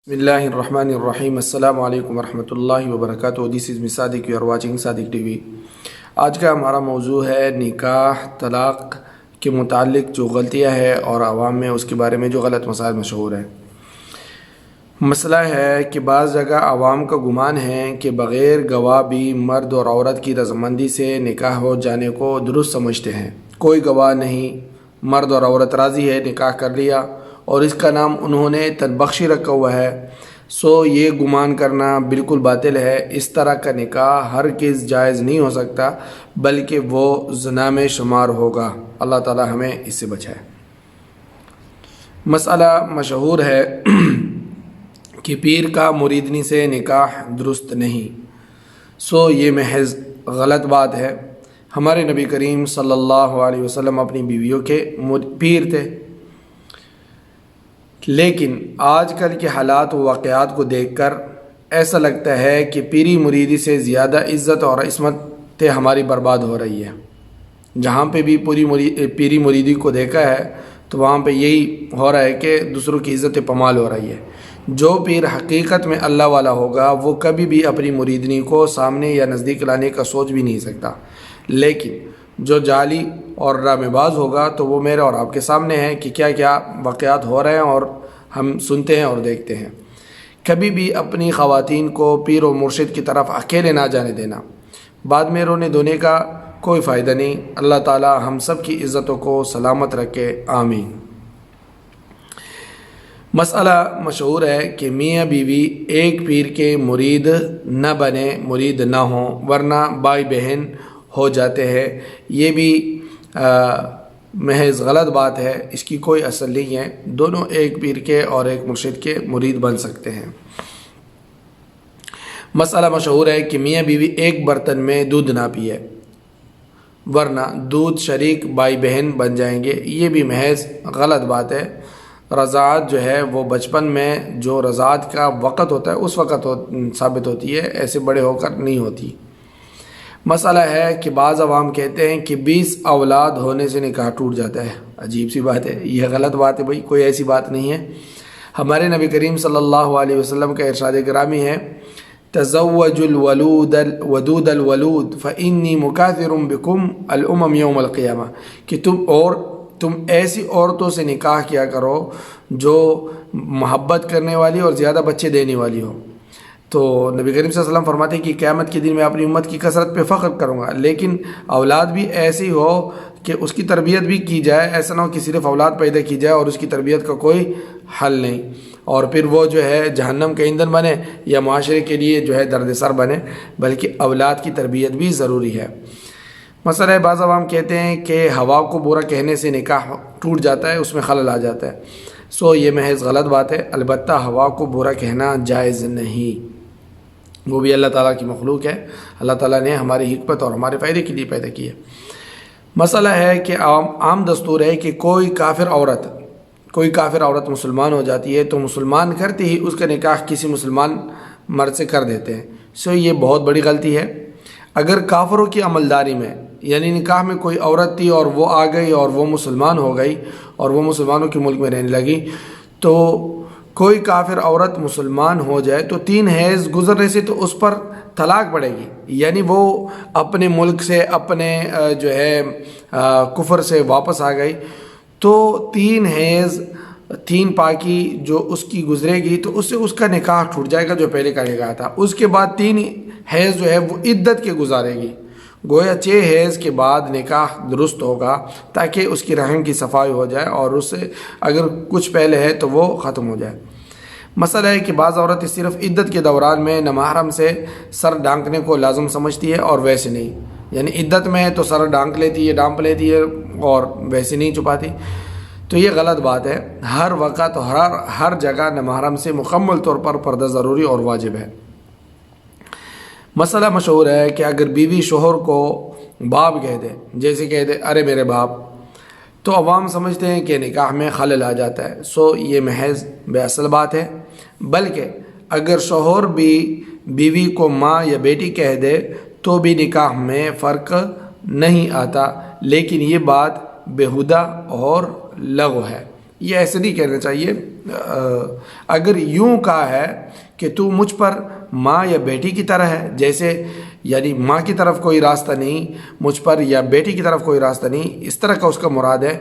بسم اللہ الرحمن الرحیم. السلام علیکم ورحمۃ اللہ وبرکاتہ. This is Sadiq, you are watching Sadiq T V. آج کا ہمارا موضوع ہے نکاح طلاق کے متعلق جو غلطیاں ہیں اور عوام میں اس کے بارے میں جو غلط مسائل مشہور ہیں. مسئلہ ہے کہ بعض جگہ عوام کا گمان ہے کہ بغیر گواہ بھی مرد اور عورت کی رضامندی سے نکاح ہو جانے کو درست سمجھتے ہیں. کوئی گواہ نہیں، مرد اور عورت راضی ہے، نکاح کر لیا اور اس کا نام انہوں نے تنبخشی رکھا ہوا ہے. یہ گمان کرنا بالکل باطل ہے. اس طرح کا نکاح ہرگز جائز نہیں ہو سکتا، بلکہ وہ زنا میں شمار ہوگا. اللہ تعالی ہمیں اس سے بچائے. مسئلہ مشہور ہے کہ پیر کا مریدنی سے نکاح درست نہیں. یہ محض غلط بات ہے. ہمارے نبی کریم صلی اللہ علیہ وسلم اپنی بیویوں کے پیر تھے، لیکن آج کل کے حالات و واقعات کو دیکھ کر ایسا لگتا ہے کہ پیری مریدی سے زیادہ عزت اور عصمت ہماری برباد ہو رہی ہے. جہاں پہ بھی پیری مریدی کو دیکھا ہے تو وہاں پہ یہی ہو رہا ہے کہ دوسروں کی عزت پامال ہو رہی ہے. جو پیر حقیقت میں اللہ والا ہوگا وہ کبھی بھی اپنی مریدنی کو سامنے یا نزدیک لانے کا سوچ بھی نہیں سکتا، لیکن جو جعلی اور ڈرامے باز ہوگا تو وہ میرے اور آپ کے سامنے ہے کہ کیا کیا واقعات ہو رہے ہیں اور ہم سنتے ہیں اور دیکھتے ہیں. کبھی بھی اپنی خواتین کو پیر و مرشد کی طرف اکیلے نہ جانے دینا. بعد میں رونے دھونے کا کوئی فائدہ نہیں. اللہ تعالی ہم سب کی عزتوں کو سلامت رکھے، آمین. مسئلہ مشہور ہے کہ میاں بیوی ایک پیر کے مرید نہ بنے، مرید نہ ہوں، ورنہ بھائی بہن ہو جاتے ہیں. یہ بھی محض غلط بات ہے. اس کی کوئی اصل نہیں ہے. دونوں ایک پیر کے اور ایک مرشد کے مرید بن سکتے ہیں. مسئلہ مشہور ہے کہ میاں بیوی ایک برتن میں دودھ نہ پیے، ورنہ دودھ شریک بھائی بہن بن جائیں گے. یہ بھی محض غلط بات ہے. رضاعت جو ہے وہ بچپن میں جو رضاعت کا وقت ہوتا ہے اس وقت ثابت ہوتی ہے، ایسے بڑے ہو کر نہیں ہوتی. مسئلہ ہے کہ بعض عوام کہتے ہیں کہ 20 اولاد ہونے سے نکاح ٹوٹ جاتا ہے. عجیب سی بات ہے، یہ غلط بات ہے. بھائی کوئی ایسی بات نہیں ہے. ہمارے نبی کریم صلی اللہ علیہ وسلم کا ارشاد گرامی ہے، تزوج الودود الولود فإنی مکاثر بکم الامم یوم القیامہ، کہ تم ایسی عورتوں سے نکاح کیا کرو جو محبت کرنے والی اور زیادہ بچے دینے والی ہو. تو نبی کریم صلی اللہ علیہ وسلم فرماتے ہیں کہ قیامت کے دن میں اپنی امت کی کثرت پہ فخر کروں گا، لیکن اولاد بھی ایسی ہو کہ اس کی تربیت بھی کی جائے. ایسا نہ ہو کہ صرف اولاد پیدا کی جائے اور اس کی تربیت کا کوئی حل نہیں، اور پھر وہ جو ہے جہنم کا ایندھن بنے یا معاشرے کے لیے جو ہے درد سر بنے. بلکہ اولاد کی تربیت بھی ضروری ہے. مسئلہ ہے، بعض عوام کہتے ہیں کہ ہوا کو برا کہنے سے نکاح ٹوٹ جاتا ہے، اس میں خلل آ جاتا ہے. یہ محض غلط بات ہے. البتہ ہوا کو برا کہنا جائز نہیں، وہ بھی اللہ تعالیٰ کی مخلوق ہے. اللہ تعالیٰ نے ہماری حکمت اور ہمارے فائدے کے لیے پیدا کی ہے. مسئلہ ہے کہ عام دستور ہے کہ کوئی کافر عورت مسلمان ہو جاتی ہے تو مسلمان کرتے ہی اس کا نکاح کسی مسلمان مرد سے کر دیتے ہیں. یہ بہت بڑی غلطی ہے. اگر کافروں کی عملداری میں، یعنی نکاح میں کوئی عورت تھی اور وہ آ گئی اور وہ مسلمان ہو گئی اور وہ مسلمانوں کے ملک میں رہنے لگی، تو کوئی کافر عورت مسلمان ہو جائے تو 3 حیض گزرنے سے تو اس پر طلاق پڑے گی. یعنی وہ اپنے ملک سے، اپنے جو ہے کفر سے واپس آ گئی، تو 3 حیض 3 پاکی جو اس کی گزرے گی تو اس سے اس کا نکاح ٹوٹ جائے گا جو پہلے کا نکاح تھا. اس کے بعد 3 حیض جو ہے وہ عدت کے گزارے گی. گویا 6 حیض کے بعد نکاح درست ہوگا تاکہ اس کی رحم کی صفائی ہو جائے اور اس سے اگر کچھ پہلے ہے تو وہ ختم ہو جائے. مسئلہ ہے کہ بعض عورتیں صرف عدت کے دوران میں نامحرم سے سر ڈھانکنے کو لازم سمجھتی ہے اور ویسے نہیں. یعنی عدت میں تو سر ڈھانپ لیتی ہے اور ویسے نہیں چھپاتی. تو یہ غلط بات ہے. ہر وقت ہر جگہ نامحرم سے مکمل طور پر پردہ ضروری اور واجب ہے. مسئلہ مشہور ہے کہ اگر بیوی شوہر کو باپ کہہ دے، جیسے کہہ دے ارے میرے باپ، تو عوام سمجھتے ہیں کہ نکاح میں خلل آ جاتا ہے. یہ محض بے اصل بات ہے. بلکہ اگر شوہر بھی بیوی کو ماں یا بیٹی کہہ دے تو بھی نکاح میں فرق نہیں آتا، لیکن یہ بات بیہودہ اور لغو ہے. یہ ایسے نہیں کہنا چاہیے۔ اگر یوں کہا ہے کہ تو مجھ پر ماں یا بیٹی کی طرح ہے، جیسے یعنی ماں کی طرف کوئی راستہ نہیں مجھ پر، یا بیٹی کی طرف کوئی راستہ نہیں، اس طرح کا اس کا مراد ہے،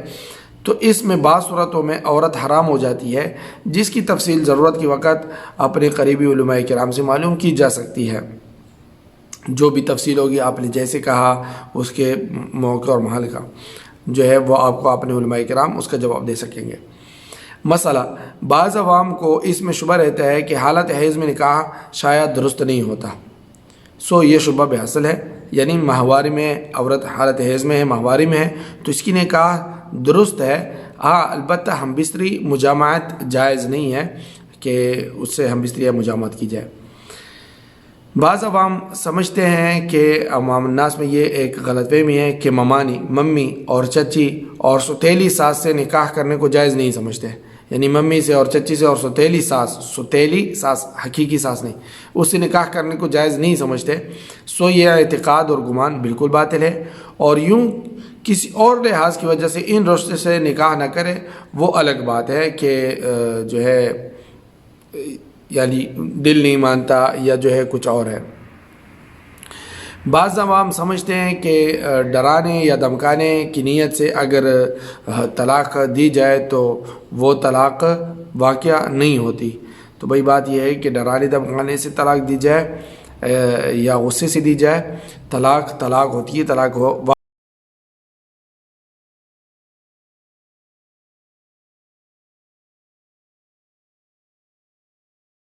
تو اس میں بعض صورتوں میں عورت حرام ہو جاتی ہے، جس کی تفصیل ضرورت کے وقت اپنے قریبی علماء کرام سے معلوم کی جا سکتی ہے۔ جو بھی تفصیل ہوگی آپ نے جیسے کہا، اس کے موقع اور محل کا جو ہے وہ آپ کو اپنے علماء کرام اس کا جواب دے سکیں گے۔ مسئلہ، بعض عوام کو اس میں شبہ رہتا ہے کہ حالت حیض میں نکاح شاید درست نہیں ہوتا، یہ شبہ بے حاصل ہے، یعنی ماہواری میں عورت حالت حیض میں ہے، ماہواری میں ہے، تو اس کی نکاح درست ہے، البتہ ہم بستری مجامعت جائز نہیں ہے کہ اس سے ہم بستری یا مجامعت کی جائے۔ بعض عوام سمجھتے ہیں کہ عوام الناس میں یہ ایک غلط فہمی ہے کہ ممانی، ممی اور چچی اور ستیلی ساس سے نکاح کرنے کو جائز نہیں سمجھتے، یعنی ممی سے اور چچی سے اور ستیلی ساس حقیقی ساس نہیں، اس سے نکاح کرنے کو جائز نہیں سمجھتے، یہ اعتقاد اور گمان بالکل باطل ہے، اور یوں کسی اور لحاظ کی وجہ سے ان رشتے سے نکاح نہ کرے وہ الگ بات ہے کہ جو ہے یعنی دل نہیں مانتا یا جو ہے کچھ اور ہے۔ بعض عوام سمجھتے ہیں کہ ڈرانے یا دھمکانے کی نیت سے اگر طلاق دی جائے تو وہ طلاق واقع نہیں ہوتی، تو بھئی بات یہ ہے کہ ڈرانے دھمکانے سے طلاق دی جائے یا غصے سے دی جائے، طلاق ہوتی ہے، طلاق